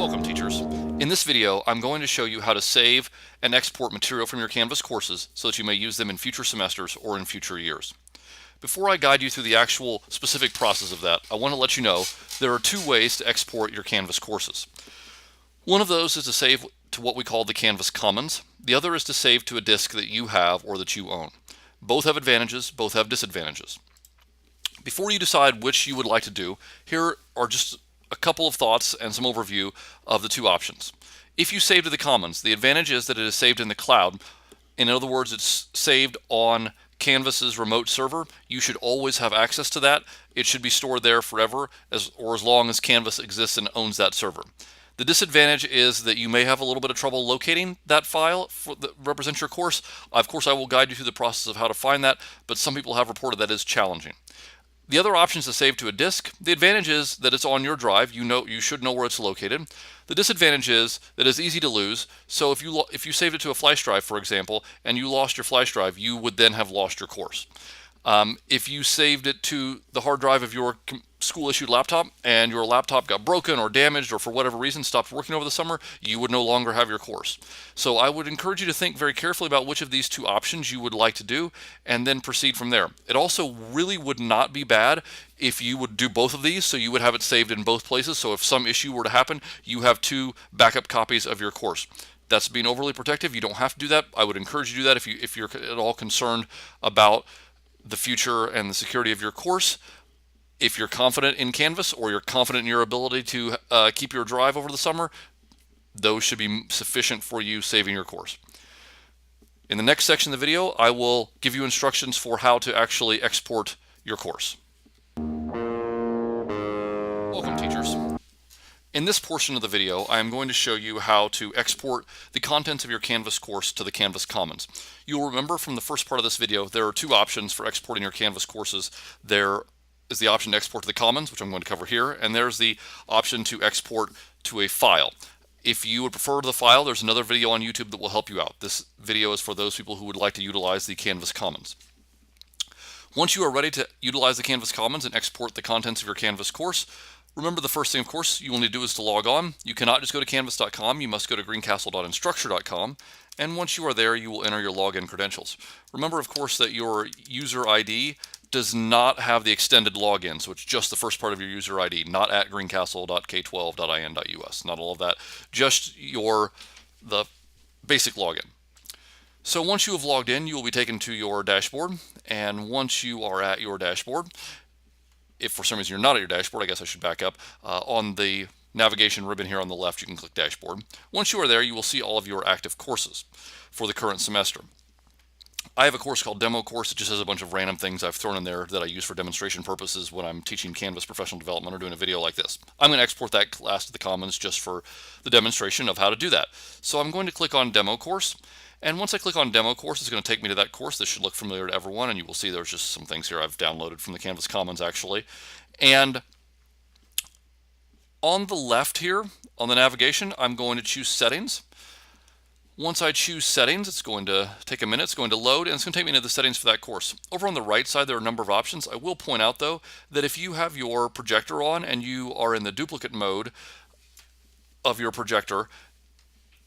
Welcome, teachers. In this video, I'm going to show you how to save and export material from your Canvas courses so that you may use them in future semesters or in future years. Before I guide you through the actual specific process of that, I want to let you know there are two ways to export your Canvas courses. One of those is to save to what we call the Canvas Commons. The other is to save to a disk that you have or that you own. Both have advantages, both have disadvantages. Before you decide which you would like to do, here are just a couple of thoughts and some overview of the two options. If you save to the Commons, the advantage is that it is saved in the cloud. In other words, it's saved on Canvas's remote server. You should always have access to that. It should be stored there forever or as long as Canvas exists and owns that server. The disadvantage is that you may have a little bit of trouble locating that file that represents your course. Of course, I will guide you through the process of how to find that, but some people have reported that is challenging. The other option is to save to a disk. The advantage is that it's on your drive. You should know where it's located. The disadvantage is that it's easy to lose. So if you saved it to a flash drive, for example, and you lost your flash drive, you would then have lost your course. If you saved it to the hard drive of your school-issued laptop and your laptop got broken or damaged or for whatever reason stopped working over the summer, you would no longer have your course. So I would encourage you to think very carefully about which of these two options you would like to do and then proceed from there. It also really would not be bad if you would do both of these, so you would have it saved in both places. So if some issue were to happen, you have two backup copies of your course. That's being overly protective. You don't have to do that. I would encourage you to do that if you're at all concerned about the future and the security of your course. If you're confident in Canvas or you're confident in your ability to keep your drive over the summer, those should be sufficient for you saving your course. In the next section of the video, I will give you instructions for how to actually export your course. Welcome, teachers. In this portion of the video, I am going to show you how to export the contents of your Canvas course to the Canvas Commons. You'll remember from the first part of this video, there are two options for exporting your Canvas courses. There is the option to export to the Commons, which I'm going to cover here, and there's the option to export to a file. If you would prefer the file, there's another video on YouTube that will help you out. This video is for those people who would like to utilize the Canvas Commons. Once you are ready to utilize the Canvas Commons and export the contents of your Canvas course, remember, the first thing, of course, you will need to do is to log on. You cannot just go to canvas.com. You must go to greencastle.instructure.com. And once you are there, you will enter your login credentials. Remember, of course, that your user ID does not have the extended login, so it's just the first part of your user ID, not at greencastle.k12.in.us. Not all of that, just the basic login. So once you have logged in, you will be taken to your dashboard, and once you are at your dashboard, if for some reason you're not at your dashboard, I guess I should back up. On the navigation ribbon here on the left, you can click Dashboard. Once you are there, you will see all of your active courses for the current semester. I have a course called Demo Course. It just has a bunch of random things I've thrown in there that I use for demonstration purposes when I'm teaching Canvas professional development or doing a video like this. I'm going to export that class to the Commons just for the demonstration of how to do that. So I'm going to click on Demo Course. And once I click on Demo Course, it's going to take me to that course. This should look familiar to everyone, and you will see there's just some things here I've downloaded from the Canvas Commons, actually. And on the left here, on the navigation, I'm going to choose Settings. Once I choose Settings, it's going to take a minute. It's going to load, and it's going to take me into the settings for that course. Over on the right side, there are a number of options. I will point out, though, that if you have your projector on and you are in the duplicate mode of your projector,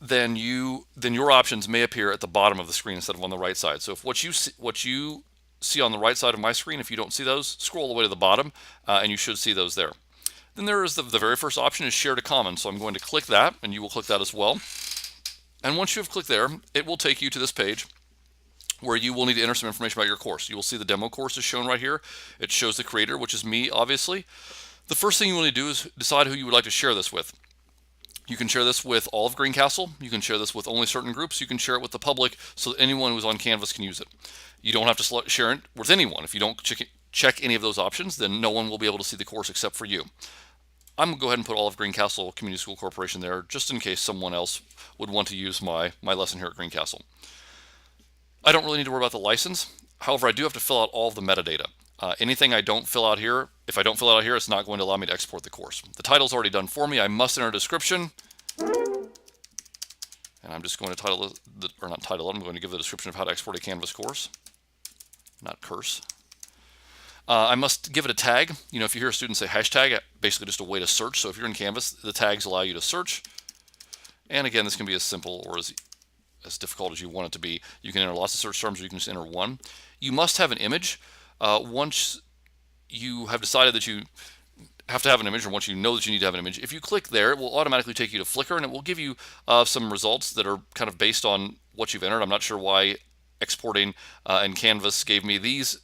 then your options may appear at the bottom of the screen instead of on the right side. So if what you see on the right side of my screen, if you don't see those, scroll all the way to the bottom, and you should see those there. Then there is the very first option is Share to Commons. So I'm going to click that, and you will click that as well. And once you have clicked there, it will take you to this page where you will need to enter some information about your course. You will see the demo course is shown right here. It shows the creator, which is me, obviously. The first thing you will need to do is decide who you would like to share this with. You can share this with all of Greencastle. You can share this with only certain groups. You can share it with the public so that anyone who's on Canvas can use it. You don't have to share it with anyone. If you don't check any of those options, then no one will be able to see the course except for you. I'm going to go ahead and put all of Greencastle Community School Corporation there just in case someone else would want to use my lesson here at Greencastle. I don't really need to worry about the license. However, I do have to fill out all of the metadata. Anything I don't fill out here, if I don't fill it out here, it's not going to allow me to export the course. The title's already done for me. I must enter a description. And I'm just going to I'm going to give the description of how to export a Canvas course, not curse. I must give it a tag. If you hear a student say hashtag, basically just a way to search. So if you're in Canvas, the tags allow you to search. And again, this can be as simple or as difficult as you want it to be. You can enter lots of search terms, or you can just enter one. You must have an image. Once you have decided that you have to have an image, or once you know that you need to have an image, if you click there, it will automatically take you to Flickr, and it will give you some results that are kind of based on what you've entered. I'm not sure why exporting in Canvas gave me these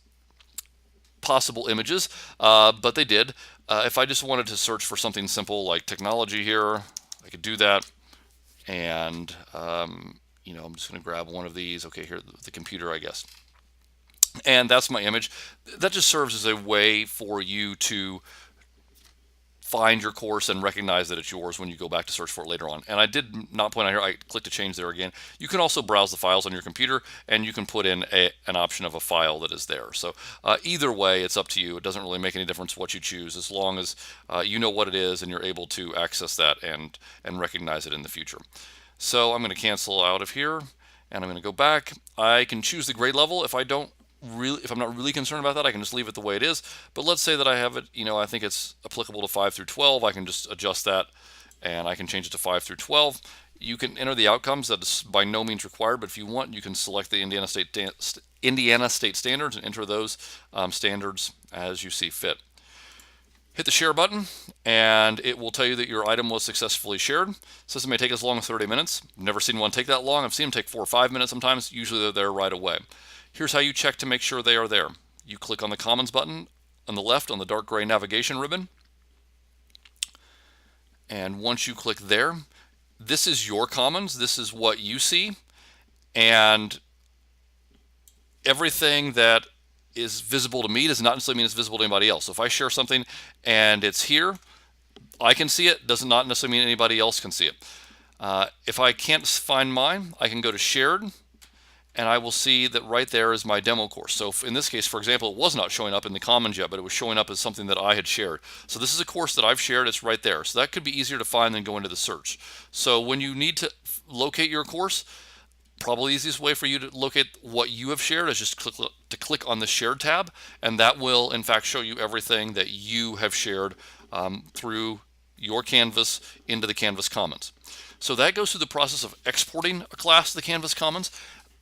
possible images, but they did. If I just wanted to search for something simple like technology here, I could do that. And I'm just going to grab one of these. Okay, here, the computer, I guess. And that's my image. That just serves as a way for you to find your course and recognize that it's yours when you go back to search for it later on. And I did not point out here, I clicked to change there again. You can also browse the files on your computer, and you can put in an option of a file that is there. So either way, it's up to you. It doesn't really make any difference what you choose, as long as you know what it is and you're able to access that and recognize it in the future. So I'm going to cancel out of here, and I'm going to go back. I can choose the grade level. If I'm not really concerned about that, I can just leave it the way it is. But let's say that I have it, I think it's applicable to 5 through 12. I can just adjust that, and I can change it to 5 through 12. You can enter the outcomes. That is by no means required, but if you want, you can select the Indiana State standards and enter those standards as you see fit. Hit the share button, and it will tell you that your item was successfully shared. It says it may take as long as 30 minutes. I've never seen one take that long. I've seen them take 4 or 5 minutes sometimes. Usually they're there right away. Here's how you check to make sure they are there. You click on the Commons button on the left on the dark gray navigation ribbon. And once you click there, this is your Commons. This is what you see. And everything that is visible to me does not necessarily mean it's visible to anybody else. So if I share something and it's here, I can see it, does not necessarily mean anybody else can see it. If I can't find mine, I can go to shared, and I will see that right there is my demo course. So in this case, for example, it was not showing up in the Commons yet, but it was showing up as something that I had shared. So this is a course that I've shared, it's right there. So that could be easier to find than go into the search. So when you need to locate your course, probably the easiest way for you to locate what you have shared is just click on the Shared tab, and that will in fact show you everything that you have shared through your Canvas into the Canvas Commons. So that goes through the process of exporting a class to the Canvas Commons.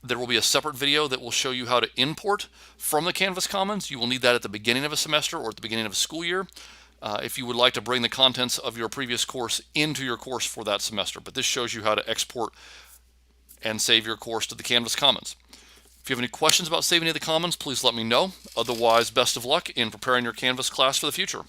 There will be a separate video that will show you how to import from the Canvas Commons. You will need that at the beginning of a semester or at the beginning of a school year if you would like to bring the contents of your previous course into your course for that semester. But this shows you how to export and save your course to the Canvas Commons. If you have any questions about saving to the Commons, please let me know. Otherwise, best of luck in preparing your Canvas class for the future.